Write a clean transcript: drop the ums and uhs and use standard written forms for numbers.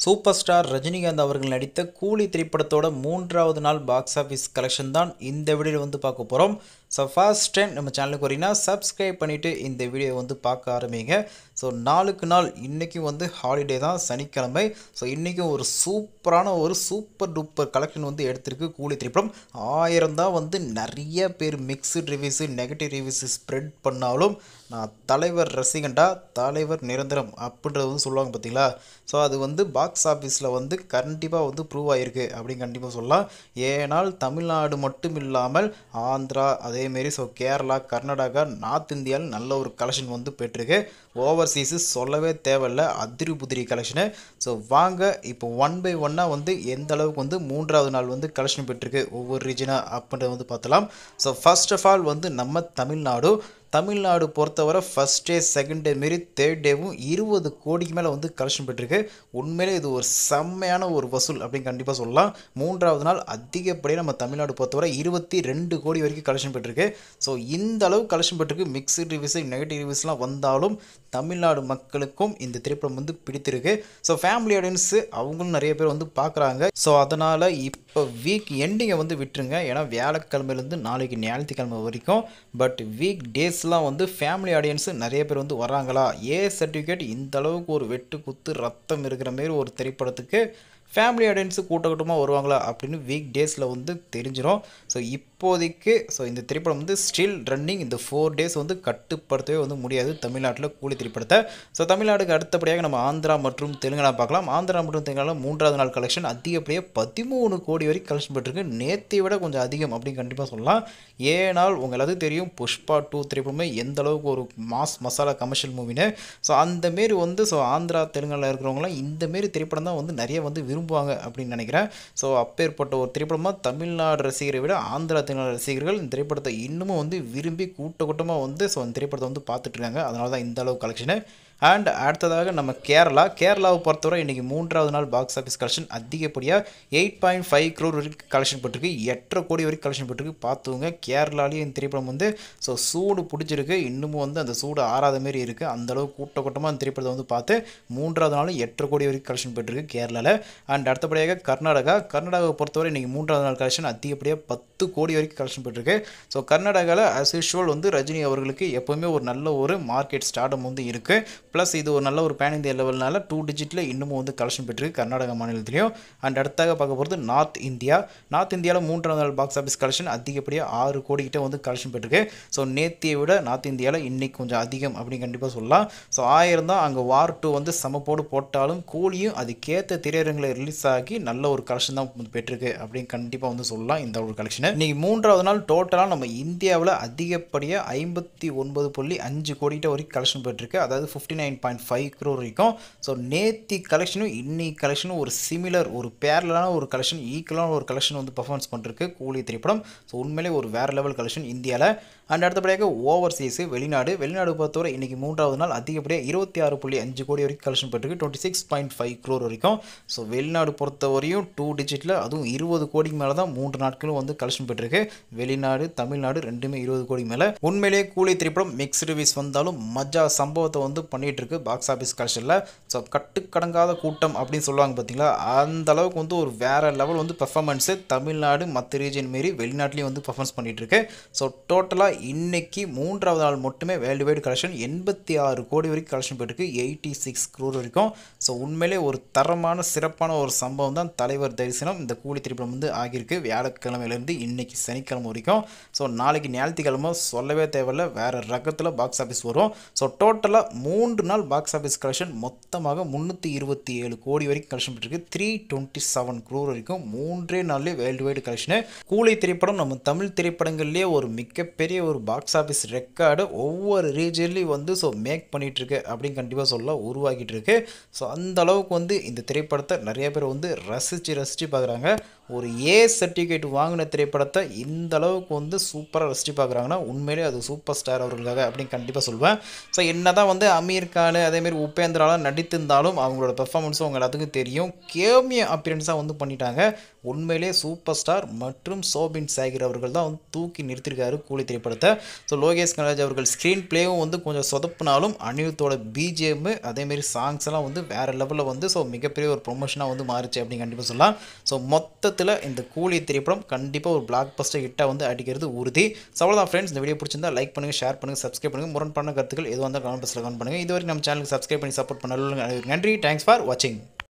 Super star Rajinikanth அவர்கள் நடித்த கூலி திரைப்படத்தோட 3வது நாள் பாக்ஸ் ஆஃபீஸ் கலெக்ஷன் தான் இந்த வீடியோவில் வந்து பார்க்க போகிறோம். ஸோ ஃபர்ஸ்ட் டைம் நம்ம சேனலுக்கு வரீங்கன்னா சப்ஸ்கிரைப் பண்ணிவிட்டு இந்த வீடியோ வந்து பார்க்க ஆரம்பிங்க. ஸோ நாளுக்கு நாள் இன்றைக்கும் வந்து ஹாலிடே தான், சனிக்கிழமை. ஸோ இன்றைக்கும் ஒரு சூப்பரான ஒரு சூப்பர் டூப்பர் கலெக்ஷன் வந்து எடுத்திருக்கு கூலி திரைப்படம். 1000 தான் வந்து நிறைய பேர் mixed reviews negative reviews spread பண்ணாலும் நான் தலைவர் ரசிகண்டா, தலைவர் நிரந்தரம் அப்படின்றது வந்து சொல்லுவாங்க பார்த்தீங்களா. ஸோ அது வந்து பாக்ஸ் ஆஃபீஸில் வந்து கண்டிப்பாக வந்து ப்ரூவ் ஆகிருக்கு அப்படின்னு கண்டிப்பாக சொல்லலாம். ஏனால் தமிழ்நாடு மட்டும் இல்லாமல் ஆந்திரா, அதேமாரி ஸோ கேரளா, கர்நாடகா, நார்த் இந்தியாவில் நல்ல ஒரு கலெக்ஷன் வந்து பெற்றிருக்கு. ஓவர்சீஸு சொல்லவே தேவையில்லை, அதிரி புதிரி கலெக்ஷனு. ஸோ வாங்க இப்போ ஒன் பை ஒன்னாக வந்து எந்த அளவுக்கு வந்து 3வது நாள் வந்து கலெக்ஷன் பெற்றிருக்கு ஒவ்வொரு ரீஜனாக அப்படின்றத வந்து பார்த்தலாம். ஸோ ஃபர்ஸ்ட் ஆஃப் ஆல் வந்து நம்ம தமிழ்நாடு பொறுத்தவரை ஃபஸ்ட் டே, செகண்ட் டே மாரி தேர்ட் டேவும் 20 கோடிக்கு மேலே வந்து கலெக்ஷன் பெற்றிருக்கு. உண்மையிலே இது ஒரு செம்மையான ஒரு வசூல் அப்படின்னு கண்டிப்பாக சொல்லலாம். 3வது நாள் அதிகப்படியாக நம்ம தமிழ்நாடு பொறுத்தவரை 22 கோடி வரைக்கும் கலெக்ஷன் பெற்றிருக்கு. ஸோ இந்த அளவு கலெக்ஷன் பெற்றிருக்கு. மிக்ஸ்டு ரிவ்யூஸு நெகட்டிவ் ரிவ்யூஸ்லாம் வந்தாலும் தமிழ்நாடு மக்களுக்கும் இந்த திரைப்படம் வந்து பிடித்திருக்கு. ஸோ ஃபேமிலி ஆடியன்ஸு அவங்களும் நிறைய பேர் வந்து பார்க்குறாங்க. ஸோ அதனால் இப்போ வீக் எண்டிங்கை வந்து விட்டுருங்க. ஏன்னா வியாழக்கிழமையிலேருந்து நாளைக்கு ஞாயிற்றுக்கிழமை வரைக்கும். பட் வீக் டேஸ்லாம் வந்து ஃபேமிலி ஆடியன்ஸு நிறைய பேர் வந்து வராங்களா, ஏ சர்டிஃபிகேட் இந்த அளவுக்கு ஒரு வெட்டு குத்து ரத்தம் இருக்கிற மாரி ஒரு திரைப்படத்துக்கு ஃபேமிலி ஆடியன்ஸு கூட்டமாக வருவாங்களா அப்படின்னு வீக் டேஸில் வந்து தெரிஞ்சிடும். ஸோ இப்போதைக்கு இந்த திரைப்படம் வந்து ஸ்டில் ரன்னிங். இந்த 4 டேஸ் வந்து கட்டுப்படுத்தவே வந்து முடியாது தமிழ்நாட்டில் கூலி திரைப்படத்தை. ஸோ தமிழ்நாடுக்கு அடுத்தபடியாக நம்ம ஆந்திரா மற்றும் தெலுங்கானா பார்க்கலாம். ஆந்திரா மற்றும் தெலுங்கானா 3வது நாள் கலெக்ஷன் அதிகப்படியாக 13 கோடி வரைக்கும் கலெக்ஷன் பெற்றிருக்கு. நேற்றை விட கொஞ்சம் அதிகம் அப்படின்னு கண்டிப்பாக சொல்லலாம். ஏனால் உங்கள் எல்லாத்துக்கும் தெரியும் புஷ்பா 2 திரைப்படமே எந்த அளவுக்கு ஒரு மாஸ் மசாலா கமர்ஷியல் மூவின்னு. ஸோ அந்தமாரி வந்து ஆந்திரா தெலுங்கானாவில் இருக்கிறவங்களாம் இந்தமாரி திரைப்படம் தான் வந்து நிறைய வந்து விரும்புவாங்க அப்படின்னு நினைக்கிறேன். ஸோ அப்பேற்பட்ட ஒரு திரைப்படமாக தமிழ்நாடு ரசிகரை விட ஆந்திரா தெலுங்கானா ரசிகர்கள் இந்த திரைப்படத்தை இன்னமும் வந்து விரும்பி கூட்டமாக வந்து அந்த திரைப்படத்தை வந்து பார்த்துட்டு இருக்காங்க. அதனால தான் இந்த அளவு கலெக்ஷனு. அண்ட் அடுத்ததாக நம்ம கேரளாவை பொறுத்தவரை இன்றைக்கி 3வது நாள் பாக்ஸ் ஆஃபீஸ் கலெக்ஷன் அதிகப்படியாக 8.5 crore வரைக்கும் கலெக்ஷன் பெற்றிருக்கு. 8.5 கோடி வரைக்கும் கலெக்ஷன் பெற்றிருக்கு. பார்த்துவங்க கேரளாலேயும் இந்த திரைப்படம் வந்து சூடு பிடிச்சிருக்கு. இன்னமும் வந்து அந்த சூடு ஆறாத மாரி இருக்குது. அந்தளவு கூட்டமாக அந்த திரைப்படத்தை வந்து பார்த்து 3வது நாள் 8.5 கோடி வரைக்கும் கலெக்ஷன் பெற்றிருக்கு கேரளாவில். அண்ட் அடுத்தபடியாக கர்நாடகாவை பொறுத்தவரை இன்றைக்கி 3வது நாள் கலெக்ஷன் அதிகப்படியாக 10 கோடி வரைக்கும் கலெக்ஷன் பெற்றிருக்கு. ஸோ கர்நாடகாவில் ஆஸ் யூஷுவல் வந்து ரஜினி அவர்களுக்கு எப்போவுமே ஒரு நல்ல ஒரு மார்க்கெட் ஸ்டார்டம் வந்து இருக்குது. ப்ளஸ் இது ஒரு நல்ல ஒரு பேன் இந்தியா லெவல்னால 2 டிஜிட்டில் இன்னமும் வந்து கலெக்ஷன் பெற்றிருக்கு கர்நாடகா மாநிலத்திலையும். அண்ட் அடுத்தாக பார்க்க போகிறது நார்த் இந்தியாவில் 3வது நாள் பாக்ஸ் ஆஃபீஸ் கலெக்ஷன் அதிகப்படியாக 6 கோடி கிட்ட வந்து கலெக்ஷன் பெற்றிருக்கு. ஸோ நேத்தியை விட நார்த் இந்தியாவில் இன்னைக்கு கொஞ்சம் அதிகம் அப்படின்னு கண்டிப்பாக சொல்லலாம். ஸோ 1000 தான் அங்கே வார் 2 வந்து சமப்போடு போட்டாலும் கூலியும் அதுக்கேற்ற திரையரங்களை ரிலீஸ் ஆகி நல்ல ஒரு கலெக்ஷன் தான் பெற்றிருக்கு அப்படின்னு கண்டிப்பாக வந்து சொல்லலாம். இந்த ஒரு கலெக்ஷனை இன்னைக்கு 3வது நாள் டோட்டலாக நம்ம இந்தியாவில் அதிகப்படியாக 59.5 கோடி கிட்ட வரைக்கும் கலெக்ஷன் பெற்றிருக்கு. அதாவது 59.5 crore வரைக்கும். ஸோ நேத்தி கலெக்ஷனும் இன்னைக்கு கலெக்ஷனும் ஒரு சிமிலர், ஒரு பேரலான ஒரு கலெக்ஷன், ஈக்குவலான ஒரு கலெக்ஷன் வந்து பர்ஃபார்மன்ஸ் பண்ணிருக்கு கூலி திரைப்படம். ஸோ உண்மையிலே ஒரு வேறு லெவல் கலெக்ஷன் இந்தியாவில். அண்ட் அடுத்தபடியாக ஓவர்சீஸு வெளிநாடு பொறுத்தவரை இன்றைக்கி 3வது நாள் அதிகப்படியாக 26.5 கோடி வரைக்கும் கலெக்ஷன் பெற்றிருக்கு. 26.5 crore வரைக்கும். ஸோ வெளிநாடு பொறுத்தவரையும் 2 டிஜிட்டில் அதுவும் 20 கோடிக்கு மேலே தான் 3 நாட்களும் வந்து கலெக்ஷன் பெற்றிருக்கு. வெளிநாடு தமிழ்நாடு ரெண்டுமே 20 கோடி மேலே. உண்மையிலேயே கூலி திரைப்படம் மிக்ஸ்டு ரிவ்யூஸ் வந்தாலும் மஜா சம்பவத்தை வந்து பண்ணிட்டு இருக்கு பாக்ஸ் ஆஃபீஸ் கலெக்ஷனில். ஸோ கட்டுக்கடங்காத கூட்டம் அப்படின்னு சொல்லுவாங்க பார்த்தீங்களா, அந்த அளவுக்கு வந்து ஒரு வேறு லெவல் வந்து பெர்ஃபார்மன்ஸு தமிழ்நாடு மற்ற ரீஜன் மாரி வெளிநாட்டிலையும் வந்து பர்ஃபார்மன்ஸ் பண்ணிட்டு இருக்கு. ஸோ டோட்டலாக இன்னைக்கு 3வது நாள் மட்டுமே வேர்ல்டு வைடு கலெக்ஷன் 86 கோடி வரைக்கும் கலெக்ஷன் பெற்றிருக்கு. 86 crore வரைக்கும். ஸோ உண்மையிலே ஒரு தரமான சிறப்பான ஒரு சம்பவம் தான் தலைவர் தரிசனம் இந்த கூலி திரைப்படம் வந்து ஆகியிருக்கு. வியாழக்கிழமையிலேருந்து இன்னைக்கு சனிக்கிழமை வரைக்கும். ஸோ நாளைக்கு ஞாயிற்றுக்கிழமை சொல்லவே தேவையில்லை, வேறு ரகத்தில் பாக்ஸ் ஆஃபீஸ் வரும். ஸோ டோட்டலாக 3 நாள் பாக்ஸ் ஆஃபீஸ் கலெக்ஷன் மொத்தமாக 327 கோடி வரைக்கும் கலெக்ஷன் பெற்றிருக்கு. 327 crore வரைக்கும் 3 நாள்லேயே வேர்ல்டு வைடு கலெக்ஷனு. கூலி திரைப்படம் நம்ம தமிழ் திரைப்படங்கள்லேயே ஒரு மிகப்பெரிய ஒரு பாக்ஸ் ஆஃபீஸ் ரெக்கார்டு ஒவ்வொரு ரீஜன்லேயும் வந்து மேக் பண்ணிகிட்ருக்கு அப்படின்னு கண்டிப்பாக சொல்ல உருவாக்கிட்டு இருக்கு. ஸோ அந்த அளவுக்கு வந்து இந்த திரைப்படத்தை நிறைய பேர் வந்து ரசித்து பார்க்குறாங்க. ஒரு ஏ சர்டிஃபிகேட் வாங்கின திரைப்படத்தை இந்த அளவுக்கு வந்து சூப்பராக ரசித்து பார்க்குறாங்கன்னா உண்மையிலே அது சூப்பர் ஸ்டார் அவர்களுக்காக அப்படின்னு கண்டிப்பாக சொல்வேன். ஸோ என்ன தான் வந்து அமீர் அமீர் கான் அதேமாரி உபேந்திராலாம் நடித்திருந்தாலும் அவங்களோட பெர்ஃபார்மன்ஸும் அவங்க எல்லாத்துக்கும் தெரியும். கேமியோ அப்பியரன்ஸாக வந்து பண்ணிட்டாங்க. உண்மையிலே சூப்பர் ஸ்டார் மற்றும் சோபின் சாகிர் அவர்கள் தான் வந்து தூக்கி நிறுத்திருக்காரு கூலி திரைப்படத்தை. ஸோ லோகேஷ் கனகராஜ் அவர்கள் ஸ்க்ரீன் பிளேவும் வந்து கொஞ்சம் சொதப்புனாலும் அனிருத்தோட பிஜிஎம் அதேமாரி சாங்ஸ் எல்லாம் வந்து வேறு லெவலில் வந்து ஸோ மிகப்பெரிய ஒரு ப்ரொமோஷனாக வந்து மாறிச்சு அப்படின்னு கண்டிப்பாக சொல்லலாம். ஸோ மொத்தத்தில் இந்த கூலி திரைப்படம் கண்டிப்பாக ஒரு பிளாக் பஸ்டர் ஹிட்டாக வந்து அடிக்கிறது உறுதி. ஸோ அவ்வளோதான் ஃப்ரெண்ட்ஸ், இந்த வீடியோ பிடிச்சிருந்தா லைக் பண்ணுங்கள், ஷேர் பண்ணுங்கள், சப்ஸ்கிரைப் பண்ணுங்கள். முரண்பான கருத்துக்கள் எதுவாக இருந்தால் கமெண்ட் பாக்ஸில் கமெண்ட் பண்ணுங்கள். இது வரைக்கும் நம்ம சேனலுக்கு சப்ஸ்கிரைப் பண்ணி சப்போர்ட் பண்ண நன்றி. தேங்க்ஸ் ஃபார் வாட்சிங்.